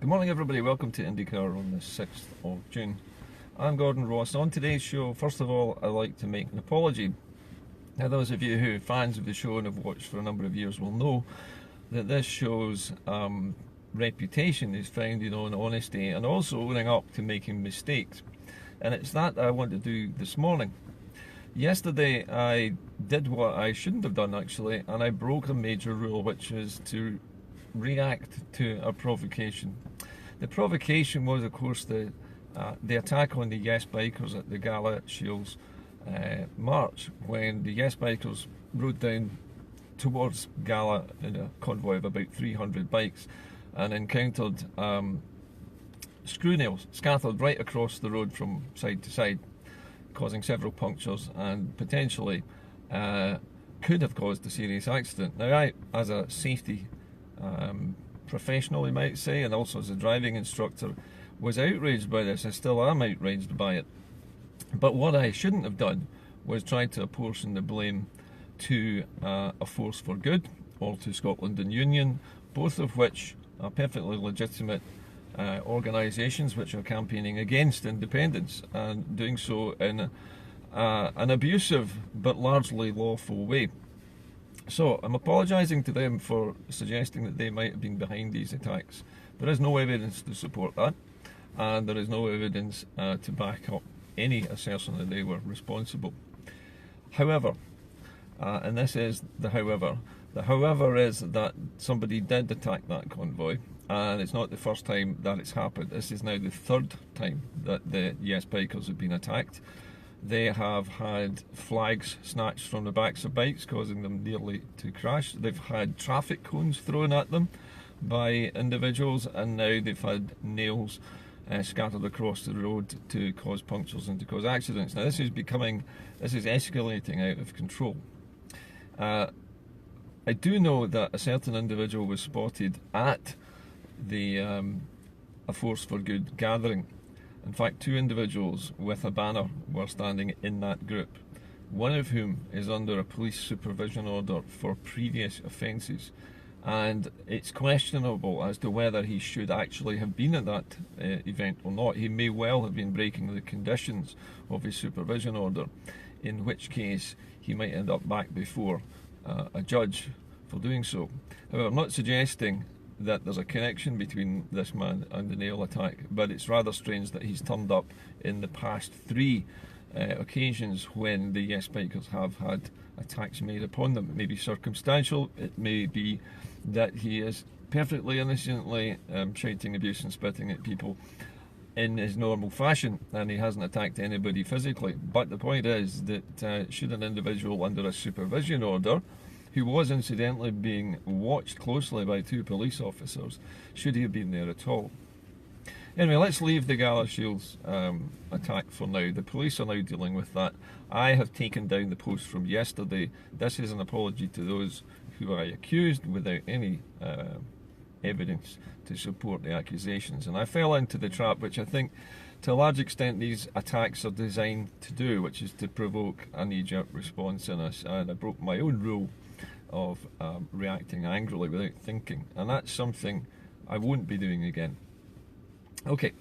Good morning everybody, welcome to IndyCar on the 6th of June. I'm Gordon Ross. On today's show, first of all, I'd like to make an apology. Now those of you who are fans of the show and have watched for a number of years will know that this show's reputation is founded on honesty and also owning up to making mistakes. And it's that I want to do this morning. Yesterday I did what I shouldn't have done actually, and I broke a major rule, which was to react to a provocation. The provocation was, of course, the attack on the Yes Bikers at the Gala Shields march, when the Yes Bikers rode down towards Gala in a convoy of about 300 bikes and encountered screw nails scattered right across the road from side to side, causing several punctures and potentially could have caused a serious accident. Now I, as a safety professional, you might say, and also as a driving instructor, was outraged by this. I still am outraged by it. But what I shouldn't have done was try to apportion the blame to a Force for Good or to Scotland and Union, both of which are perfectly legitimate organisations which are campaigning against independence and doing so in an abusive but largely lawful way. So I'm apologising to them for suggesting that they might have been behind these attacks. There is no evidence to support that, and there is no evidence to back up any assertion that they were responsible. However, and this is the however is that somebody did attack that convoy, and it's not the first time that it's happened. This is now the third time that the Yes Bikers have been attacked. They have had flags snatched from the backs of bikes, causing them nearly to crash. They've had traffic cones thrown at them by individuals, and now they've had nails scattered across the road to cause punctures and to cause accidents. Now this is escalating out of control. I do know that a certain individual was spotted at the A Force for Good gathering. In fact, two individuals with a banner were standing in that group, one of whom is under a police supervision order for previous offences, and it's questionable as to whether he should actually have been at that event or not. He may well have been breaking the conditions of his supervision order, in which case he might end up back before a judge for doing so. However, I'm not suggesting that there's a connection between this man and the nail attack, but it's rather strange that he's turned up in the past three occasions when the Yes Bikers have had attacks made upon them. It may be circumstantial, it may be that he is perfectly innocently shouting abuse and spitting at people in his normal fashion, and he hasn't attacked anybody physically. But the point is that should an individual under a supervision order, who was incidentally being watched closely by two police officers, should he have been there at all? Anyway, let's leave the Gala Shields attack for now. The police are now dealing with that. I have taken down the post from yesterday. This is an apology to those who I accused without any evidence to support the accusations. And I fell into the trap, which I think to a large extent these attacks are designed to do, which is to provoke a knee-jerk response in us. And I broke my own rule of reacting angrily without thinking, and that's something I won't be doing again. Okay,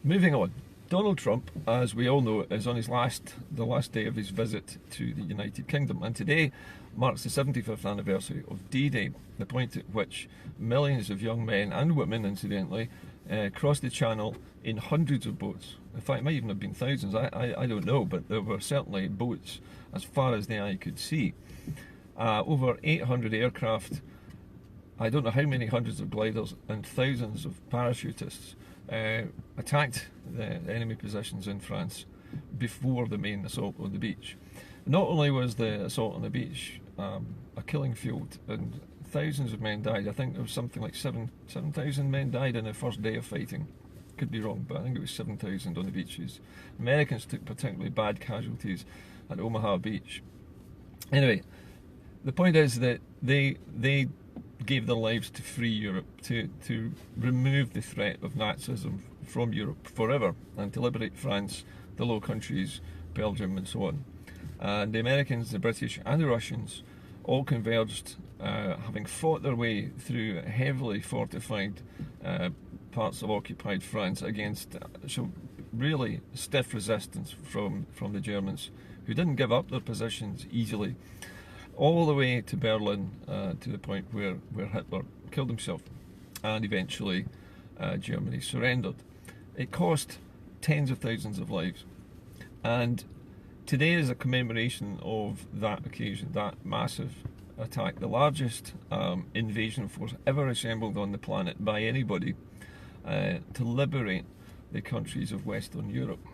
moving on. Donald Trump, as we all know, is on the last day of his visit to the United Kingdom, and today marks the 75th anniversary of D-Day, the point at which millions of young men and women, incidentally, crossed the Channel in hundreds of boats. In fact, it might even have been thousands, I don't know, but there were certainly boats as far as the eye could see. Over 800 aircraft, I don't know how many hundreds of gliders, and thousands of parachutists attacked the enemy positions in France before the main assault on the beach. Not only was the assault on the beach a killing field and thousands of men died, I think there was something like 7,000 men died in the first day of fighting. Could be wrong, but I think it was 7,000 on the beaches. Americans took particularly bad casualties at Omaha Beach. Anyway, the point is that they gave their lives to free Europe, to remove the threat of Nazism from Europe forever, and to liberate France, the Low Countries, Belgium and so on. And the Americans, the British and the Russians all converged, having fought their way through heavily fortified parts of occupied France against really stiff resistance from the Germans, who didn't give up their positions easily, all the way to Berlin, to the point where Hitler killed himself, and eventually Germany surrendered. It cost tens of thousands of lives, and today is a commemoration of that occasion, that massive attack, the largest invasion force ever assembled on the planet by anybody to liberate the countries of Western Europe.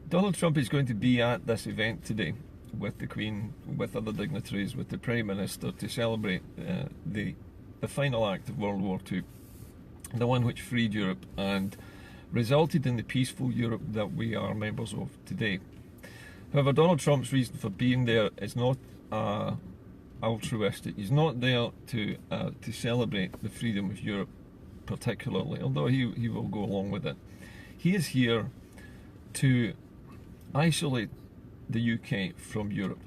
Donald Trump is going to be at this event today with the Queen, with other dignitaries, with the Prime Minister, to celebrate the final act of World War II, the one which freed Europe and resulted in the peaceful Europe that we are members of today. However, Donald Trump's reason for being there is not altruistic. He's not there to celebrate the freedom of Europe particularly, although he will go along with it. He is here to isolate the UK from Europe.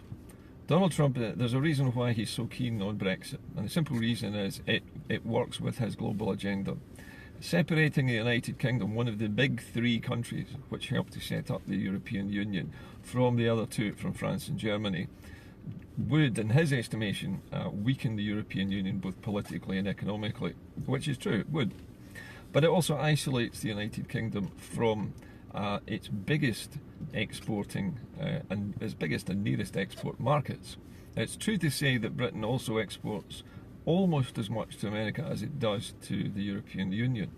Donald Trump, there's a reason why he's so keen on Brexit, and the simple reason is it works with his global agenda. Separating the United Kingdom, one of the big three countries which helped to set up the European Union, from the other two, from France and Germany, would, in his estimation, weaken the European Union both politically and economically, which is true, it would. But it also isolates the United Kingdom from its biggest exporting and its biggest and nearest export markets. It's true to say that Britain also exports almost as much to America as it does to the European Union.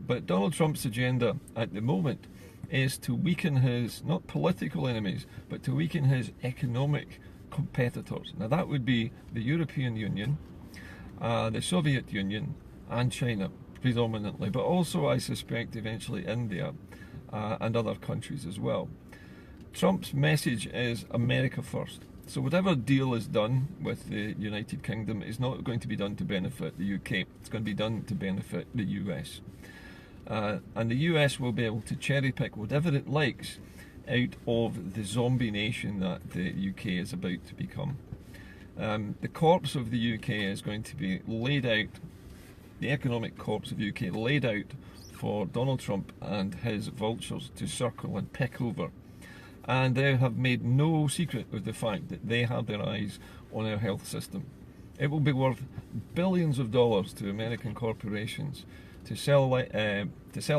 But Donald Trump's agenda at the moment is to weaken his, not political enemies, but to weaken his economic competitors. Now that would be the European Union, the Soviet Union, and China predominantly, but also I suspect eventually India and other countries as well. Trump's message is America first. So whatever deal is done with the United Kingdom is not going to be done to benefit the UK. It's going to be done to benefit the US. And the US will be able to cherry pick whatever it likes out of the zombie nation that the UK is about to become. The corpse of the UK is going to be laid out, the economic corpse of the UK laid out for Donald Trump and his vultures to circle and pick over. And they have made no secret of the fact that they have their eyes on our health system. It will be worth billions of dollars to American corporations to sell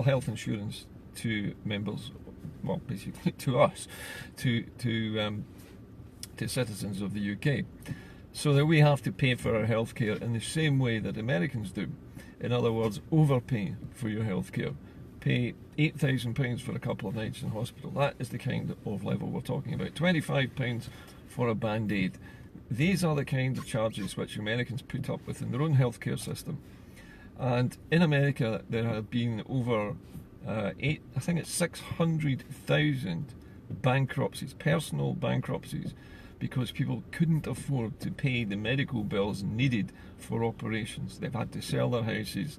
health insurance to members, well, basically to us, to citizens of the UK, so that we have to pay for our health care in the same way that Americans do. In other words, overpay for your health care. Pay £8,000 for a couple of nights in hospital. That is the kind of level we're talking about. £25 for a band-aid. These are the kind of charges which Americans put up with in their own healthcare system. And in America, there have been over I think it's 600,000 bankruptcies, personal bankruptcies, because people couldn't afford to pay the medical bills needed for operations. They've had to sell their houses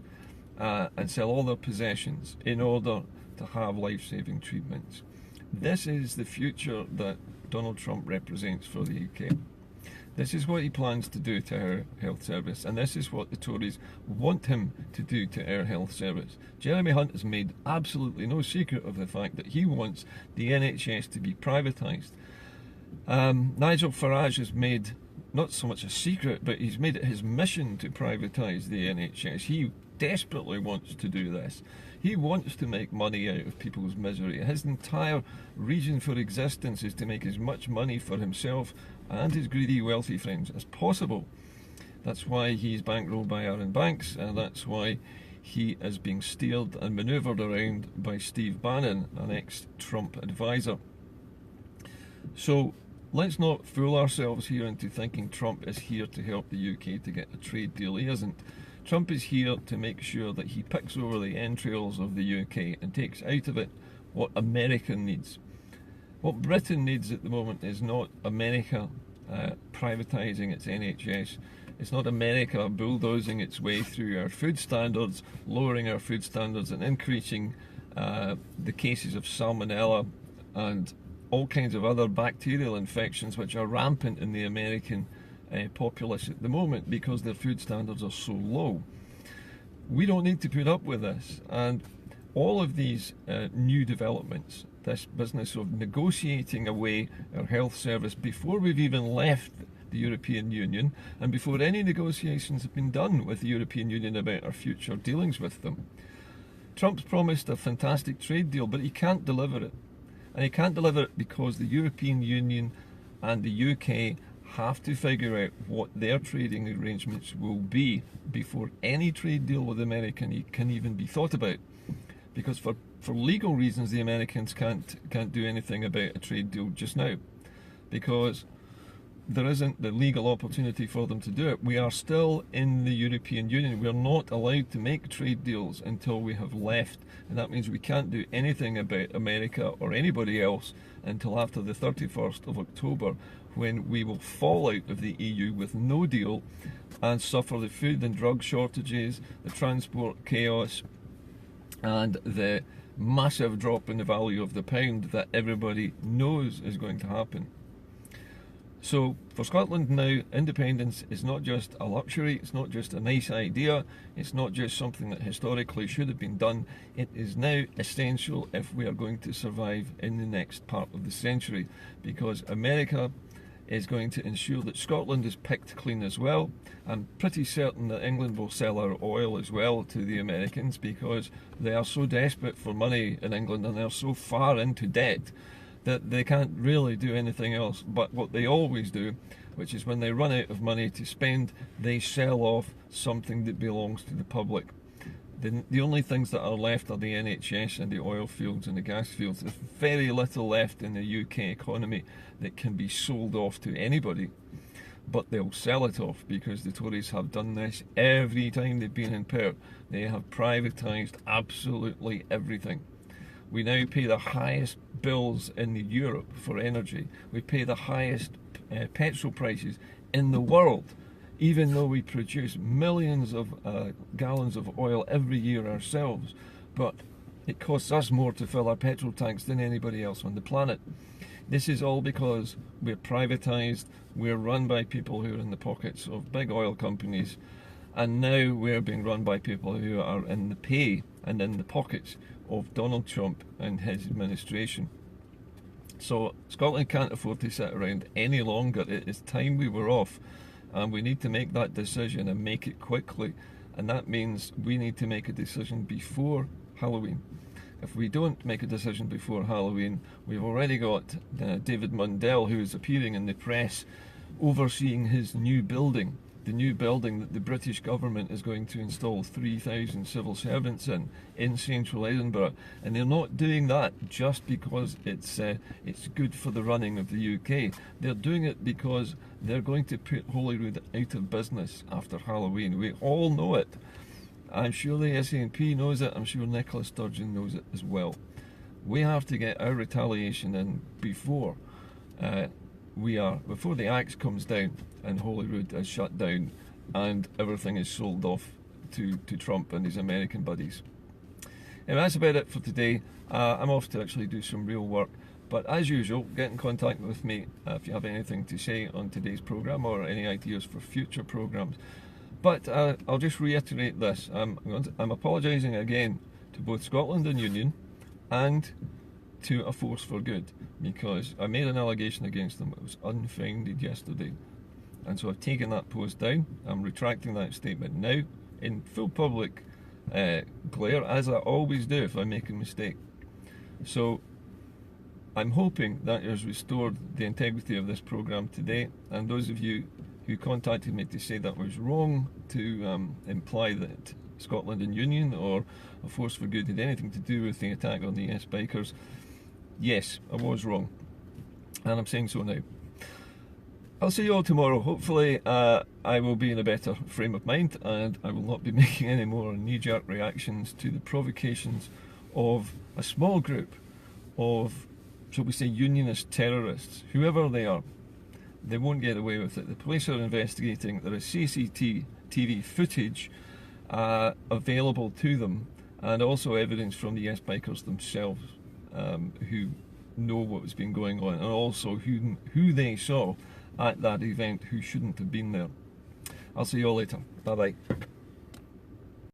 and sell all their possessions in order to have life-saving treatments. This is the future that Donald Trump represents for the UK. This is what he plans to do to our health service, and this is what the Tories want him to do to our health service. Jeremy Hunt has made absolutely no secret of the fact that he wants the NHS to be privatised. Nigel Farage has made not so much a secret, but he's made it his mission to privatise the NHS. He desperately wants to do this. He wants to make money out of people's misery. His entire reason for existence is to make as much money for himself and his greedy, wealthy friends as possible. That's why he's bankrolled by Aaron Banks, and that's why he is being steered and manoeuvred around by Steve Bannon, an ex-Trump advisor. So let's not fool ourselves here into thinking Trump is here to help the UK to get a trade deal. He isn't. Trump is here to make sure that he picks over the entrails of the UK and takes out of it what America needs. What Britain needs at the moment is not America privatising its NHS. It's not America bulldozing its way through our food standards, lowering our food standards and increasing the cases of salmonella and all kinds of other bacterial infections which are rampant in the American populace at the moment because their food standards are so low. We don't need to put up with this, and all of these new developments, this business of negotiating away our health service before we've even left the European Union and before any negotiations have been done with the European Union about our future dealings with them. Trump's promised a fantastic trade deal, but he can't deliver it. And he can't deliver it because the European Union and the UK have to figure out what their trading arrangements will be before any trade deal with America can even be thought about. Because for legal reasons, the Americans can't do anything about a trade deal just now, because there isn't the legal opportunity for them to do it. We are still in the European Union. We are not allowed to make trade deals until we have left, and that means we can't do anything about America or anybody else until after the 31st of October, when we will fall out of the EU with no deal and suffer the food and drug shortages, the transport chaos, and the massive drop in the value of the pound that everybody knows is going to happen. So for Scotland now, independence is not just a luxury, it's not just a nice idea, it's not just something that historically should have been done. It is now essential if we are going to survive in the next part of the century, because America is going to ensure that Scotland is picked clean as well. I'm pretty certain that England will sell our oil as well to the Americans, because they are so desperate for money in England and they're so far into debt that they can't really do anything else but what they always do, which is when they run out of money to spend, they sell off something that belongs to the public. The only things that are left are the NHS and the oil fields and the gas fields. There's very little left in the UK economy that can be sold off to anybody, but they'll sell it off because the Tories have done this every time they've been in power. They have privatised absolutely everything. We now pay the highest bills in Europe for energy. We pay the highest petrol prices in the world, even though we produce millions of gallons of oil every year ourselves. But it costs us more to fill our petrol tanks than anybody else on the planet. This is all because we're privatised, we're run by people who are in the pockets of big oil companies, and now we're being run by people who are in the pay and in the pockets of Donald Trump and his administration. So Scotland can't afford to sit around any longer. It is time we were off, and we need to make that decision and make it quickly, and that means we need to make a decision before Halloween. If we don't make a decision before Halloween, we've already got David Mundell, who is appearing in the press overseeing his new building, the new building that the British government is going to install 3,000 civil servants in central Edinburgh. And they're not doing that just because it's good for the running of the UK. They're doing it because they're going to put Holyrood out of business after Halloween. We all know it. I'm sure the SNP knows it. I'm sure Nicola Sturgeon knows it as well. We have to get our retaliation in before before the axe comes down and Holyrood is shut down and everything is sold off to Trump and his American buddies. And that's about it for today. I'm off to actually do some real work, but as usual, get in contact with me if you have anything to say on today's programme or any ideas for future programmes. But I'll just reiterate this. I'm apologising again to both Scotland and Union and to A Force for Good, because I made an allegation against them. It was unfounded yesterday, and so I've taken that post down. I'm retracting that statement now in full public glare, as I always do if I make a mistake. So I'm hoping that has restored the integrity of this programme today, and those of you who contacted me to say that was wrong, to imply that Scotland and Union or A Force for Good had anything to do with the attack on the Yes Bikers. Yes, I was wrong, and I'm saying so now. I'll see you all tomorrow. Hopefully I will be in a better frame of mind, and I will not be making any more knee-jerk reactions to the provocations of a small group of, shall we say, unionist terrorists, whoever they are. They won't get away with it. The police are investigating. There is CCTV footage available to them, and also evidence from the Yes Bikers themselves, who know what has been going on, and also who they saw at that event who shouldn't have been there. I'll see you all later. Bye bye.